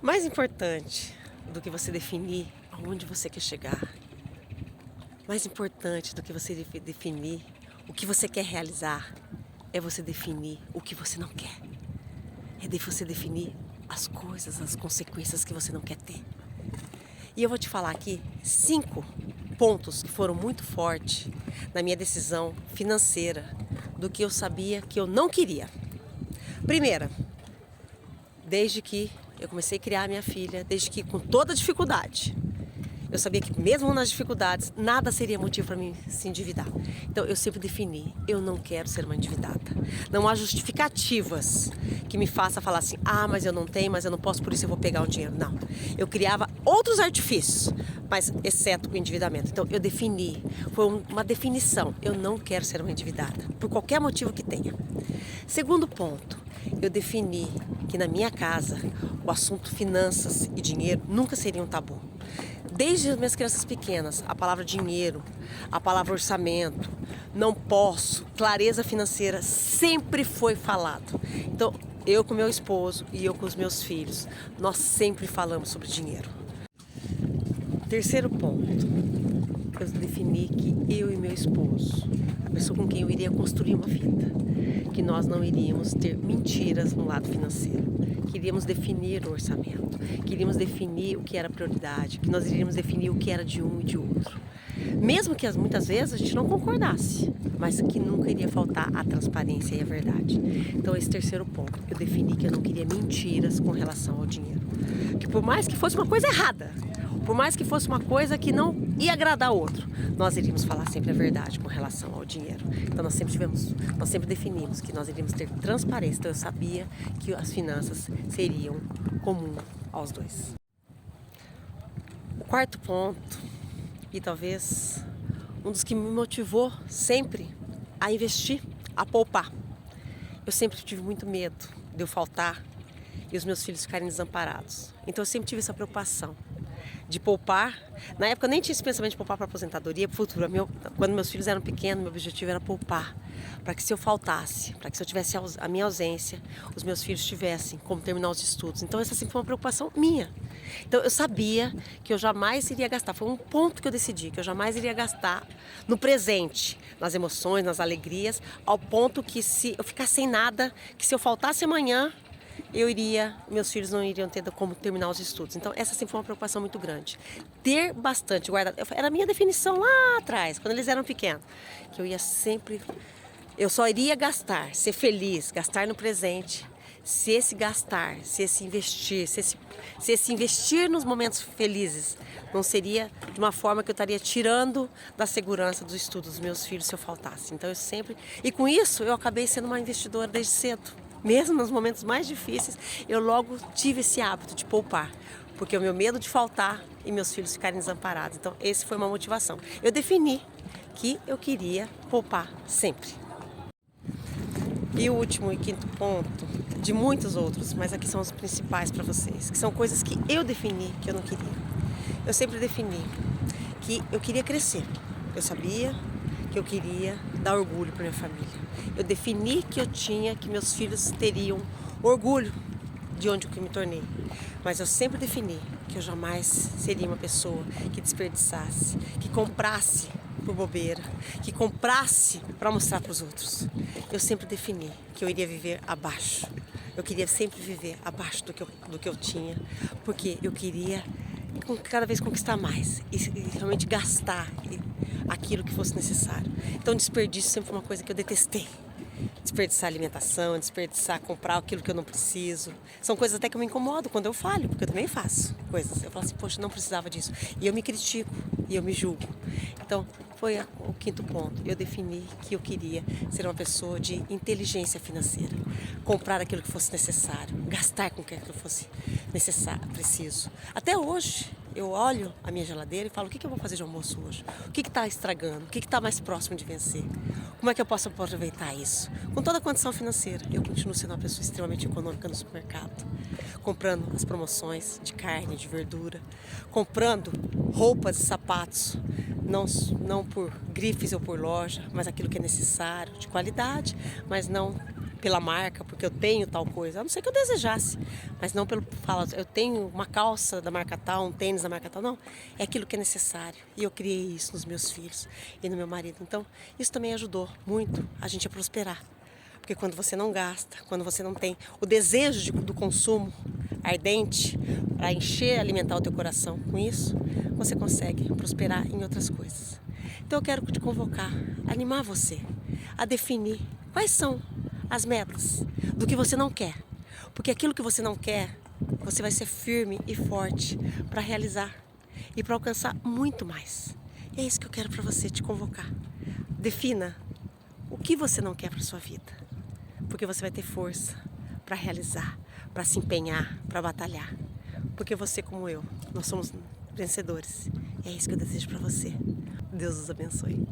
Mais importante do que você definir aonde você quer chegar, mais importante do que você definir o que você quer realizar, é você definir o que você não quer. É de você definir as coisas, as consequências que você não quer ter. E eu vou te falar aqui 5 pontos que foram muito fortes na minha decisão financeira do que eu sabia que eu não queria. Primeira, desde que eu comecei a criar a minha filha, desde que com toda dificuldade, eu sabia que mesmo nas dificuldades, nada seria motivo para mim se endividar. Então eu sempre defini, eu não quero ser uma endividada. Não há justificativas que me façam falar assim, mas eu não tenho, mas eu não posso, por isso eu vou pegar o dinheiro. Não, eu criava outros artifícios, mas exceto o endividamento. Então eu defini, foi uma definição, eu não quero ser uma endividada, por qualquer motivo que tenha. Segundo ponto, eu defini que na minha casa o assunto finanças e dinheiro nunca seria um tabu. Desde as minhas crianças pequenas, a palavra dinheiro, a palavra orçamento, não posso, clareza financeira sempre foi falado. Então, eu com meu esposo e eu com os meus filhos, nós sempre falamos sobre dinheiro. Terceiro ponto, eu defini que eu e meu esposo, a pessoa com quem eu iria construir uma vida, que nós não iríamos ter mentiras no lado financeiro. Queríamos definir o orçamento, queríamos definir o que era prioridade, que nós iríamos definir o que era de um e de outro. Mesmo que muitas vezes a gente não concordasse, mas que nunca iria faltar a transparência e a verdade. Então esse terceiro ponto, eu defini que eu não queria mentiras com relação ao dinheiro. Que por mais que fosse uma coisa errada, por mais que fosse uma coisa que não ia agradar o outro, nós iríamos falar sempre a verdade com relação ao dinheiro. Então nós sempre definimos que nós iríamos ter transparência. Então eu sabia que as finanças seriam comum aos dois. O quarto ponto, e talvez um dos que me motivou sempre a investir, a poupar. Eu sempre tive muito medo de eu faltar e os meus filhos ficarem desamparados. Então eu sempre tive essa preocupação de poupar. Na época eu nem tinha esse pensamento de poupar para aposentadoria, para o futuro. Quando meus filhos eram pequenos, meu objetivo era poupar. Para que se eu faltasse, para que se eu tivesse a minha ausência, os meus filhos tivessem como terminar os estudos. Então essa sempre foi uma preocupação minha. Então eu sabia que eu jamais iria gastar. Foi um ponto que eu decidi, que eu jamais iria gastar no presente, nas emoções, nas alegrias, ao ponto que se eu ficasse sem nada, que se eu faltasse amanhã, meus filhos não iriam ter como terminar os estudos. Então essa sempre foi uma preocupação muito grande. Ter bastante guardado, era a minha definição lá atrás, quando eles eram pequenos, que eu só iria gastar, ser feliz, gastar no presente, se esse investir nos momentos felizes não seria de uma forma que eu estaria tirando da segurança dos estudos dos meus filhos se eu faltasse. Então e com isso eu acabei sendo uma investidora desde cedo. Mesmo nos momentos mais difíceis, eu logo tive esse hábito de poupar, porque o meu medo de faltar e meus filhos ficarem desamparados. Então, esse foi uma motivação. Eu defini que eu queria poupar sempre. E o último e quinto ponto, de muitos outros, mas aqui são os principais para vocês, que são coisas que eu defini que eu não queria. Eu sempre defini que eu queria crescer. Eu sabia que eu queria dar orgulho para minha família. Eu defini que meus filhos teriam orgulho de onde eu me tornei. Mas eu sempre defini que eu jamais seria uma pessoa que desperdiçasse, que comprasse por bobeira, que comprasse para mostrar para os outros. Eu sempre defini que eu iria viver abaixo. Eu queria sempre viver abaixo do que eu tinha, porque eu queria cada vez conquistar mais e realmente gastar aquilo que fosse necessário. Então desperdício sempre foi uma coisa que eu detestei. Desperdiçar alimentação, comprar aquilo que eu não preciso. São coisas até que eu me incomodo quando eu falho, porque eu também faço coisas. Eu falo assim, poxa, não precisava disso. E eu me critico, e eu me julgo. Então, foi o quinto ponto. Eu defini que eu queria ser uma pessoa de inteligência financeira. Comprar aquilo que fosse necessário, gastar com aquilo que fosse necessário, preciso. Até hoje, eu olho a minha geladeira e falo, o que eu vou fazer de almoço hoje? O que está estragando? O que está mais próximo de vencer? Como é que eu posso aproveitar isso? Com toda a condição financeira, eu continuo sendo uma pessoa extremamente econômica no supermercado, comprando as promoções de carne, de verdura, comprando roupas e sapatos, não por grifes ou por loja, mas aquilo que é necessário, de qualidade, mas não pela marca, porque eu tenho tal coisa, a não ser que eu desejasse, mas não pelo falar, eu tenho uma calça da marca tal, um tênis da marca tal, não, é aquilo que é necessário, e eu criei isso nos meus filhos e no meu marido, então isso também ajudou muito a gente a prosperar, porque quando você não gasta, quando você não tem o desejo do consumo ardente para encher, alimentar o teu coração com isso, você consegue prosperar em outras coisas. Então eu quero te convocar, animar você a definir quais são as metas do que você não quer. Porque aquilo que você não quer, você vai ser firme e forte para realizar e para alcançar muito mais. E é isso que eu quero para você te convocar. Defina o que você não quer para sua vida. Porque você vai ter força para realizar, para se empenhar, para batalhar. Porque você, como eu, nós somos vencedores. E é isso que eu desejo para você. Deus os abençoe.